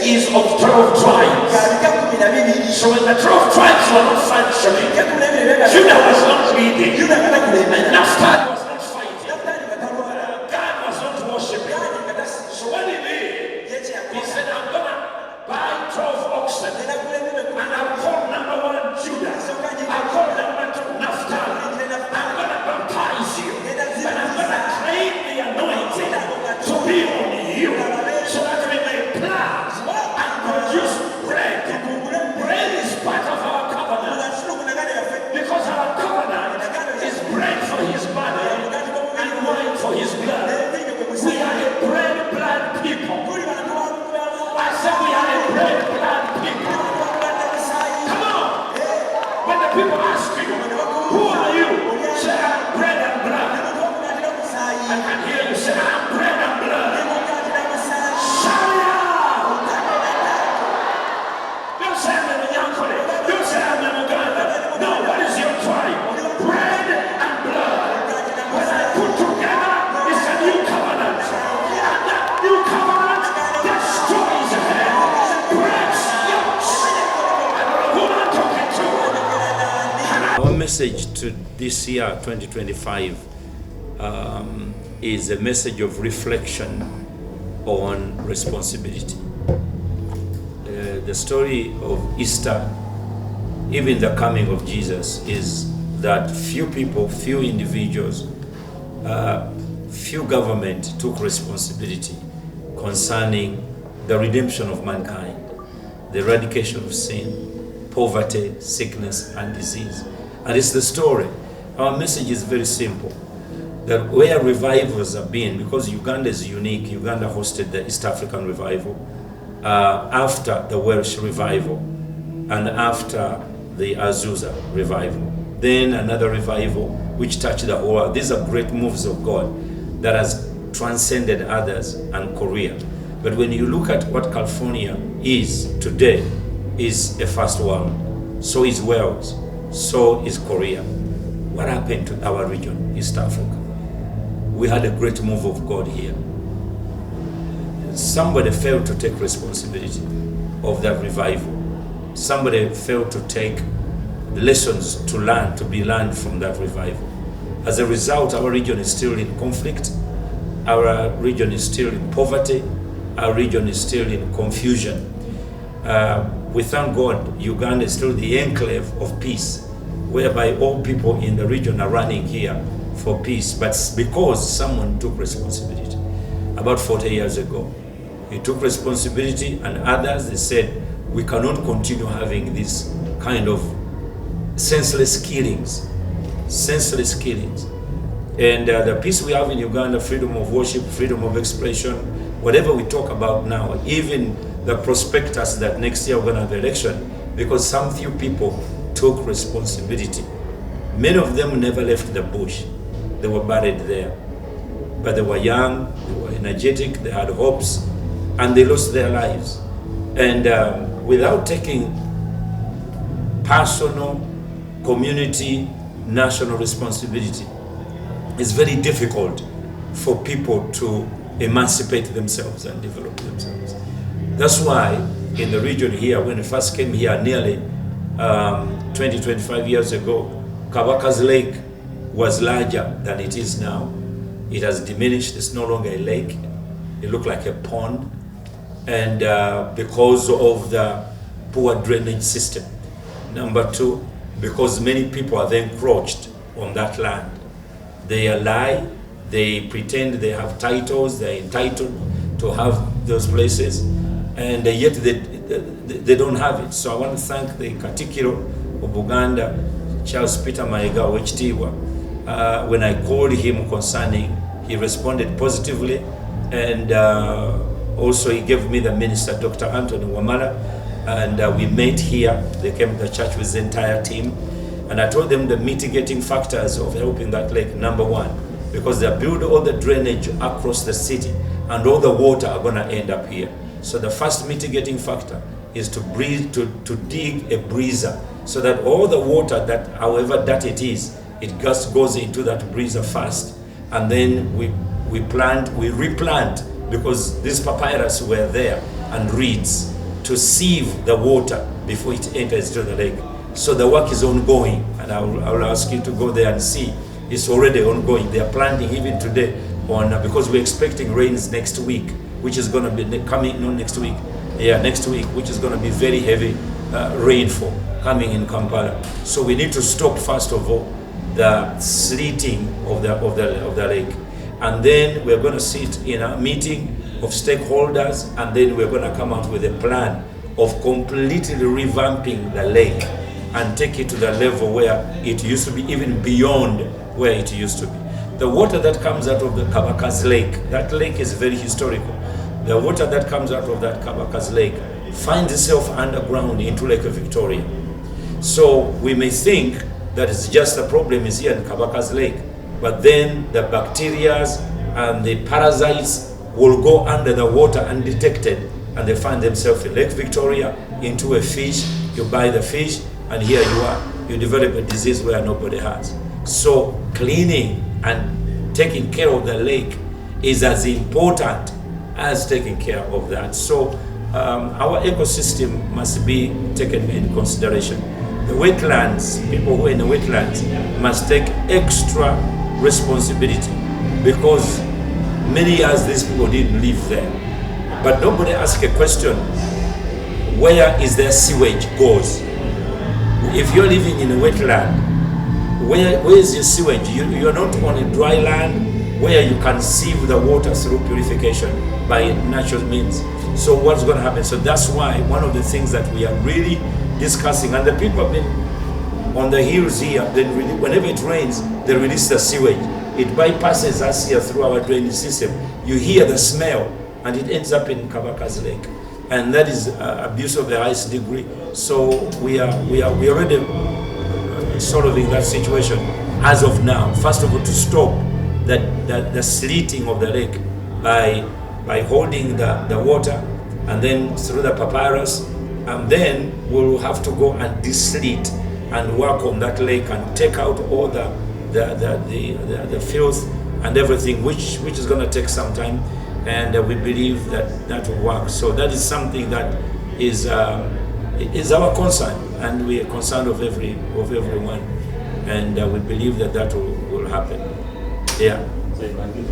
is of 12 tribes. So when the 12 tribes were not functioning, Judah was not leading, and Naphtali was not fighting, God was not worshiping. So what he did, he said, I'm going to buy 12 oxen, and I'll call number 1 Judah, I'll call number 2 Naphtali. I'm going to baptize you, but I'm going to claim the anointing to be on you, so that we may plant and produce bread. Bread is part of our covenant, because our covenant is bread for his body and wine for his blood. We are a bread blood people. I said we are a bread blood people. Come on. When the people ask you, who are you? Say, I'm bread and blood. I can hear you say, I'm bread and blood. Shout it out. Don't say I'm a Yankole. Don't say I'm a Buganda. No, what is your tribe? Bread and blood. When I put together, it's a new covenant. And that new covenant destroys hell, breaks yokes. I don't know who I'm talking to. Our message to this year, 2025, is a message of reflection on responsibility. The story of Easter, even the coming of Jesus, is that few people, few individuals, few government took responsibility concerning the redemption of mankind, the eradication of sin, poverty, sickness, and disease. And it's the story. Our message is very simple. That where revivals have been, because Uganda is unique, Uganda hosted the East African revival after the Welsh revival and after the Azusa revival. Then another revival which touched the whole world. These are great moves of God that has transcended others and Korea. But when you look at what California is today, is a first world. So is Wales, so is Korea. What happened to our region, East Africa? We had a great move of God here. Somebody failed to take responsibility of that revival. Somebody failed to take the lessons to learn, to be learned from that revival. As a result, our region is still in conflict. Our region is still in poverty. Our region is still in confusion. We thank God, Uganda is still the enclave of peace, whereby all people in the region are running here for peace, but because someone took responsibility. About 40 years ago, he took responsibility, and others, they said, we cannot continue having this kind of senseless killings. And the peace we have in Uganda, freedom of worship, freedom of expression, whatever we talk about now, even the prospectus that next year we're going to have election, because some few people took responsibility. Many of them never left the bush. They were buried there. But they were young, they were energetic, they had hopes, and they lost their lives. And without taking personal, community, national responsibility, it's very difficult for people to emancipate themselves and develop themselves. That's why in the region here, when we first came here nearly 20-25 years ago, Kabaka's lake was larger than it is now. It has diminished. It's no longer a lake. It looked like a pond. And because of the poor drainage system. Number two, because many people have encroached on that land. They lie, they pretend they have titles, they're entitled to have those places, and yet they don't have it. So I want to thank the Katikiro of Buganda, Charles Peter Mayiga Wechitiibwa. When I called him concerning, he responded positively, and also he gave me the minister, Dr. Anthony Wamala, and we met here. They came to the church with the entire team, and I told them the mitigating factors of helping that lake. Number one, because they build all the drainage across the city, and all the water are going to end up here. So the first mitigating factor is to dig a breezer, so that all the water, that however dirty it is, it just goes into that breezer first, and then we replant, because these papyrus were there, and reeds to sieve the water before it enters into the lake. So the work is ongoing, and I will ask you to go there and see. It's already ongoing. They are planting even today because we're expecting rains next week, which is going to be coming, not next week, next week, which is going to be very heavy rainfall coming in Kampala. So we need to stop, first of all, the sleeting of the lake. And then we're going to sit in a meeting of stakeholders, and then we're going to come out with a plan of completely revamping the lake and take it to the level where it used to be, even beyond where it used to be. The water that comes out of the Kabaka's lake, that lake is very historical. The water that comes out of that Kabaka's lake finds itself underground into Lake Victoria. So we may think that it's just the problem is here in Kabaka's lake, but then the bacteria and the parasites will go under the water undetected, and they find themselves in Lake Victoria, into a fish. You buy the fish, and here you are. You develop a disease where nobody has. So cleaning and taking care of the lake is as important as taking care of that. So our ecosystem must be taken in consideration. The wetlands, people who are in the wetlands must take extra responsibility, because many years these people didn't live there. But nobody asks a question, where is their sewage goes? If you're living in a wetland, where is your sewage? You're not on a dry land where you can sieve the water through purification by natural means. So what's going to happen? So that's why one of the things that we are really discussing, and the people have been on the hills here, whenever it rains, they release the sewage. It bypasses us here through our drainage system. You hear the smell, and it ends up in Kabaka's lake. And that is abuse of the highest degree. So we are already solving that situation as of now. First of all, to stop the sleeting of the lake by holding the water, and then through the papyrus, and then we'll have to go and deslete and work on that lake and take out all the filth and everything, which is going to take some time, and we believe that will work. So that is something that is our concern, and we are concerned of everyone, and we believe that will happen. Yeah. So you can give